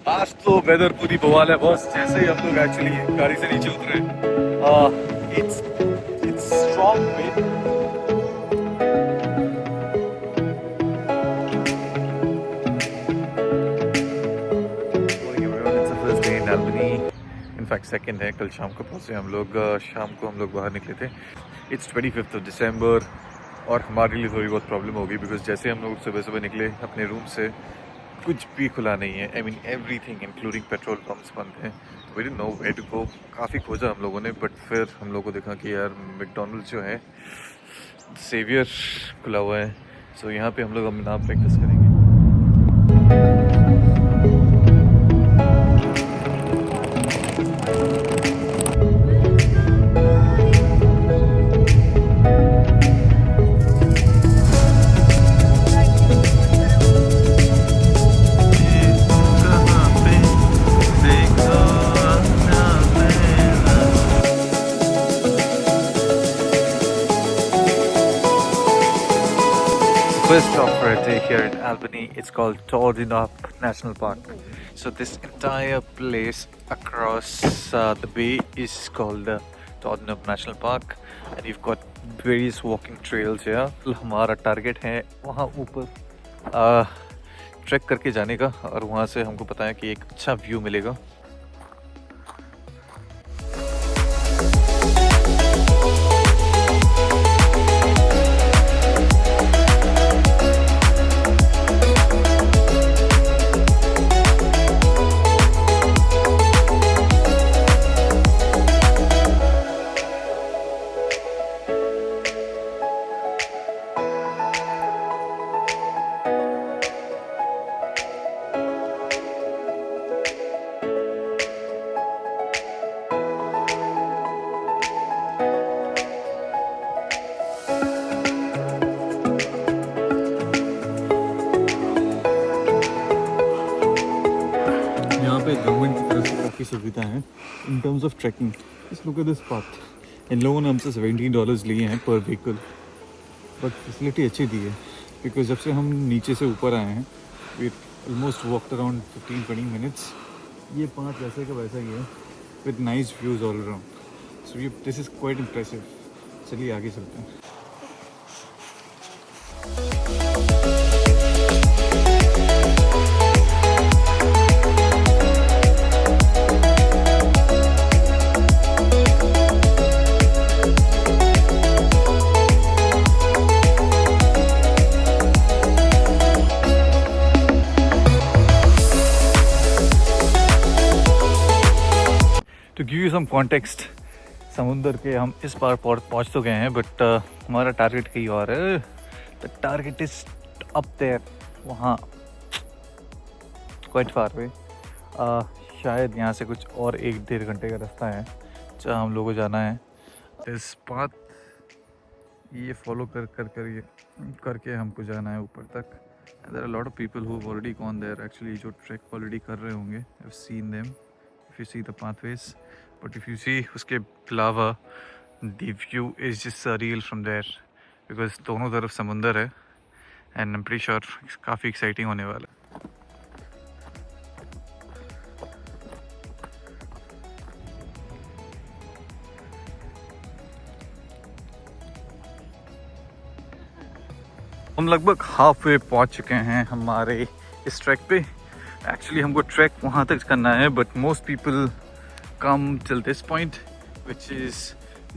आज तो वेदर पूरी बवाल है बॉस। जैसे ही हम लोग एक्चुअली गाड़ी से नीचे उतरे, it's it's strong wind. First day in Albany, in fact second है। कल शाम को पहुंचे हम लोग। शाम को हम लोग बाहर निकले थे। इट्स 25 ऑफ दिसंबर और हमारे लिए थोड़ी बहुत प्रॉब्लम होगी बिकॉज जैसे हम लोग सुबह सुबह निकले अपने रूम से, कुछ भी खुला नहीं है। I mean everything including petrol pumps बंद हैं। We didn't know where to go. काफ़ी खोजा हम लोगों ने, बट फिर हम लोगों को देखा कि यार मैकडॉनल्ड्स जो है सेवियर खुला हुआ है। सो यहाँ पे हम लोग अपना ब्रेकफास्ट करेंगे। First stop for a day here in Albany, it's called Tordinop National Park. So this entire place across the bay is called Tordinop National Park, and you've got various walking trails here. हमारा target है वहाँ ऊपर track करके जाने का, और वहाँ से हमको पता है कि एक अच्छा व्यू मिलेगा। गवर्नमेंट की तरफ से काफ़ी सुविधा है इन टर्म्स ऑफ ट्रैकिंग। इस लुक एट दिस पाथ। इन लोगों ने हमसे $17 लिए हैं पर व्हीकल, बट फैसिलिटी अच्छी दी है बिकॉज जब से हम नीचे से ऊपर आए हैं we almost walked around 15-20 minutes. ये पाथ वैसे का वैसा ही है with nice views all around. So ये दिस इज़ क्वाइट इम्प्रेसिव। चलिए आगे चलते हैं। To give you some context, समुंदर के हम इस पार पहुंच तो गए हैं, बट हमारा टारगेट कहीं और है। The target is up there, वहाँ क्वाइट फार वे। शायद यहाँ से कुछ और 1-1.5 घंटे का रास्ता है जहाँ हम लोगों को जाना है। इस पाथ ये फॉलो करके हमको जाना है ऊपर तक। There are lot of people who have already gone there. Actually जो ट्रैक ऑलरेडी कर रहे होंगे, I have seen them if you see the pathways, but if you see उसके अलावा the view is just surreal from there because दोनों तरफ समुंदर है and I'm pretty sure काफ़ी exciting होने वाला है। हम लगभग हाफ वे पहुँच चुके हैं हमारे इस ट्रैक पे। एक्चुअली हमको ट्रैक वहाँ तक करना है, but most people come till this point which is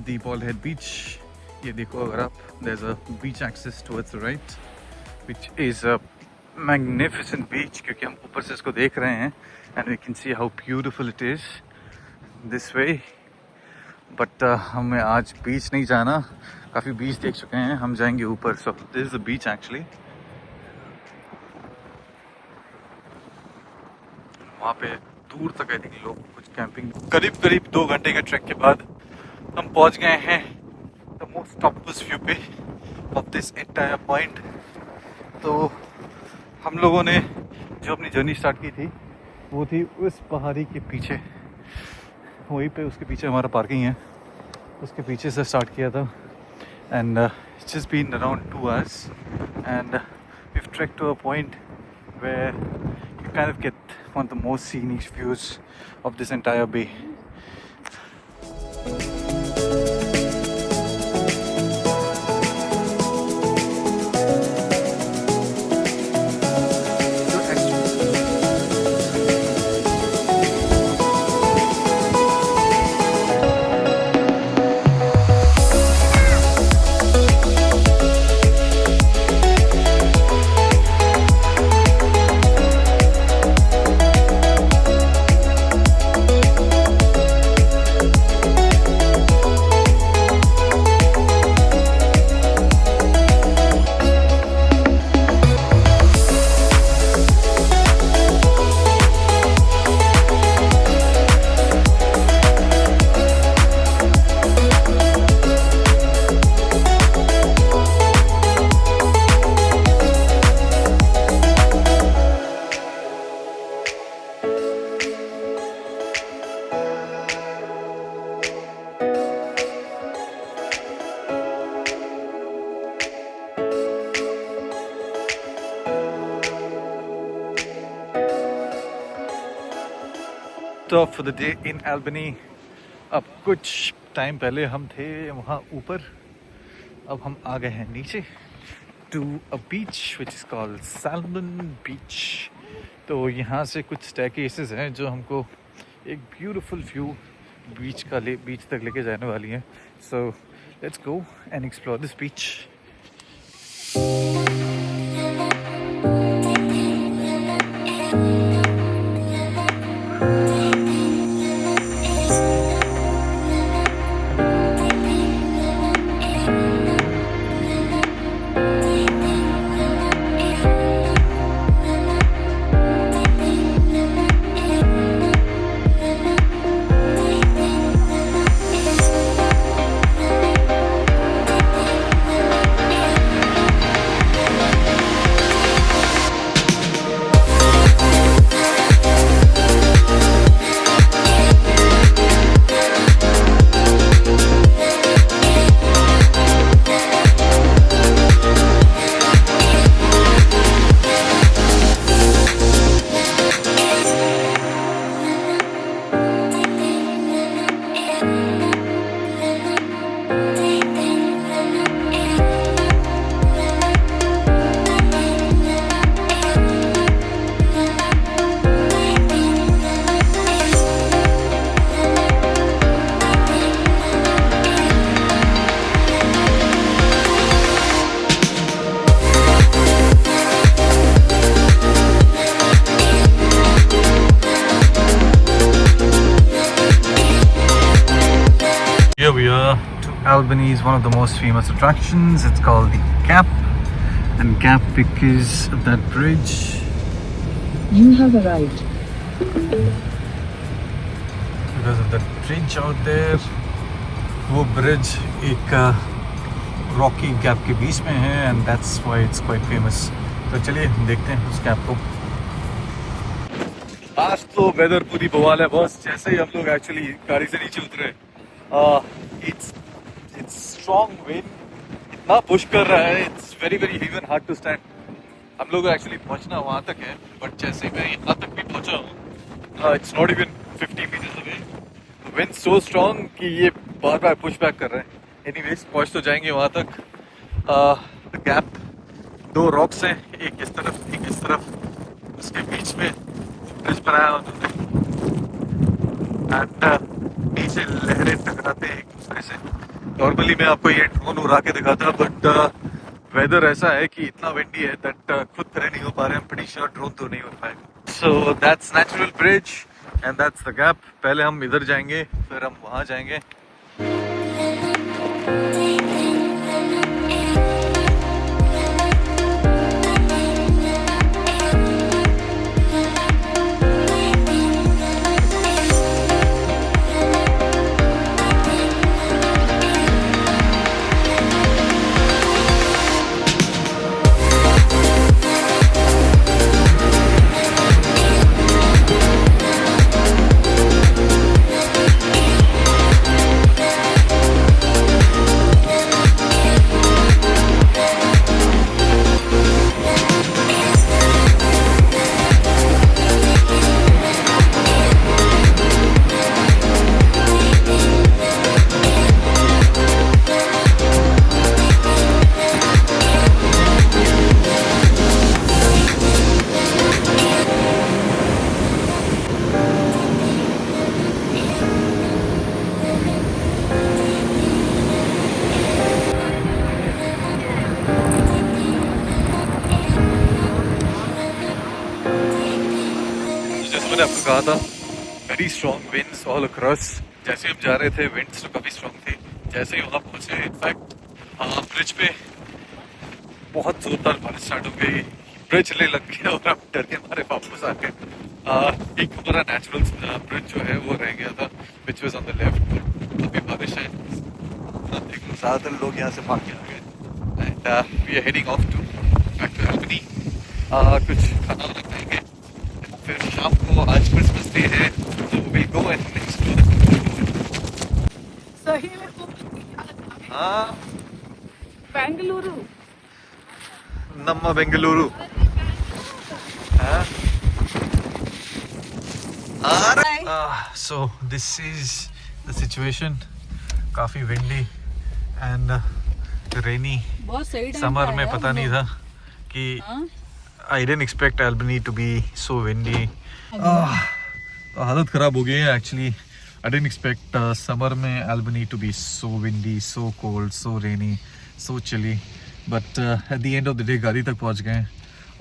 the Ball Head Beach. ये देखो अगर आप, there is a beach access towards the right which is a magnificent beach, क्योंकि हम ऊपर से इसको देख रहे हैं and we can see how beautiful it is this way. But हमें आज बीच नहीं जाना, काफ़ी बीच देख चुके हैं, हम जाएंगे ऊपर। So this is the beach actually. वहाँ पे दूर तक आई थिंक लोग कुछ कैंपिंग। करीब 2 घंटे के ट्रैक के बाद हम पहुँच गए हैं द मोस्ट टॉपेस्ट व्यू पे ऑफ दिस एंटायर पॉइंट। तो हम लोगों ने जो अपनी जर्नी स्टार्ट की थी वो थी उस पहाड़ी के पीछे, वहीं पे उसके पीछे हमारा पार्किंग है, उसके पीछे से स्टार्ट किया था। And it's just been around 2 hours and we've trekked to a point where you kind of get one of the most scenic views of this entire bay. Stop for the day in Albany. अब कुछ time पहले हम थे वहाँ ऊपर, अब हम आ गए हैं नीचे to a beach which is called Salmon Beach. तो यहाँ से कुछ staircases हैं जो हमको एक beautiful view बीच तक लेके जाने वाली हैं. So let's go and explore this beach. Here we are to Albany's one of the most famous attractions. It's called the Gap, and Gap because of that bridge. You have arrived. Because of that bridge out there. वो bridge एक rocky gap के बीच में है, and that's why it's quite famous. तो चलिए देखते हैं उस gap को. आज तो वेदर पूरी बवाल है बॉस. जैसे ही हम लोग एक्चुअली गाड़ी से नीचे उतरे, it's strong wind, इतना पुश कर रहा है, it's very even hard to stand. हम लोग एक्चुअली पहुंचना वहाँ तक है, बट जैसे ही मैं यहाँ तक भी पहुंचा हूँ, it's not even 50 meters away. The wind so strong कि ये बार पुश बैक कर रहा है. Anyways, पहुंच तो जाएंगे वहाँ तक. The gap, दो रॉक्स हैं, एक इस तरफ एक इस तरफ, उसके बीच में ब्रिज बनाया उन्होंने, एंड नीचे लहरें टकराते हैं एक दूसरे से. नॉर्मली मैं आपको ये ड्रोन उड़ा के दिखाता, बट वेदर ऐसा है कि इतना विंडी है दैट खुद खड़े नहीं हो पा रहे हैं. प्रीटी श्योर ड्रोन तो नहीं हो पाएगा. So that's natural bridge and that's the gap. पहले हम इधर जाएंगे, फिर हम वहाँ जाएंगे. मैंने आपको कहा था very strong winds all across. जैसे हम जा रहे थे विंड्स तो काफ़ी स्ट्रॉन्ग थे। जैसे ही वहाँ पहुँचे इनफैक्ट ब्रिज पे बहुत जोरदार बारिश स्टार्ट हो गई, ब्रिज ले लग गया और हम डर के हमारे वापस आ गए। एक हमारा नेचुरल ब्रिज जो है वो रह गया था which was on the left. अभी बारिश है, देखो ज़्यादातर लोग यहाँ से भाग के आ गए and we are heading off to back to Albany. कुछ खाना वाना खाएंगे, फिर शाम को आज क्रिसमस डे है तो विल गो एंड सही में तुम हाँ बेंगलुरु नम्मा Bengaluru. So this is the situation. काफी windy and rainy. बहुत सही टाइम समर में पता नहीं था कि I didn't expect Albany to be so windy. तो हालत खराब हो गई है actually. I didn't expect summer में Albany to be so windy, so cold, so rainy, so chilly. But at the end of the day गाड़ी तक पहुंच गए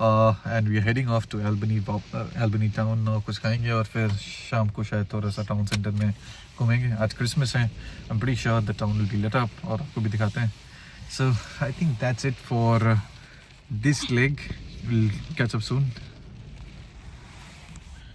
and we are heading off to Albany town. कुछ खाएंगे और फिर शाम को शायद थोड़ा सा टाउन सेंटर में घूमेंगे। आज क्रिसमस है, I'm pretty sure the town will be lit up और आपको भी दिखाते हैं। So I think that's it for this leg. We'll catch up soon.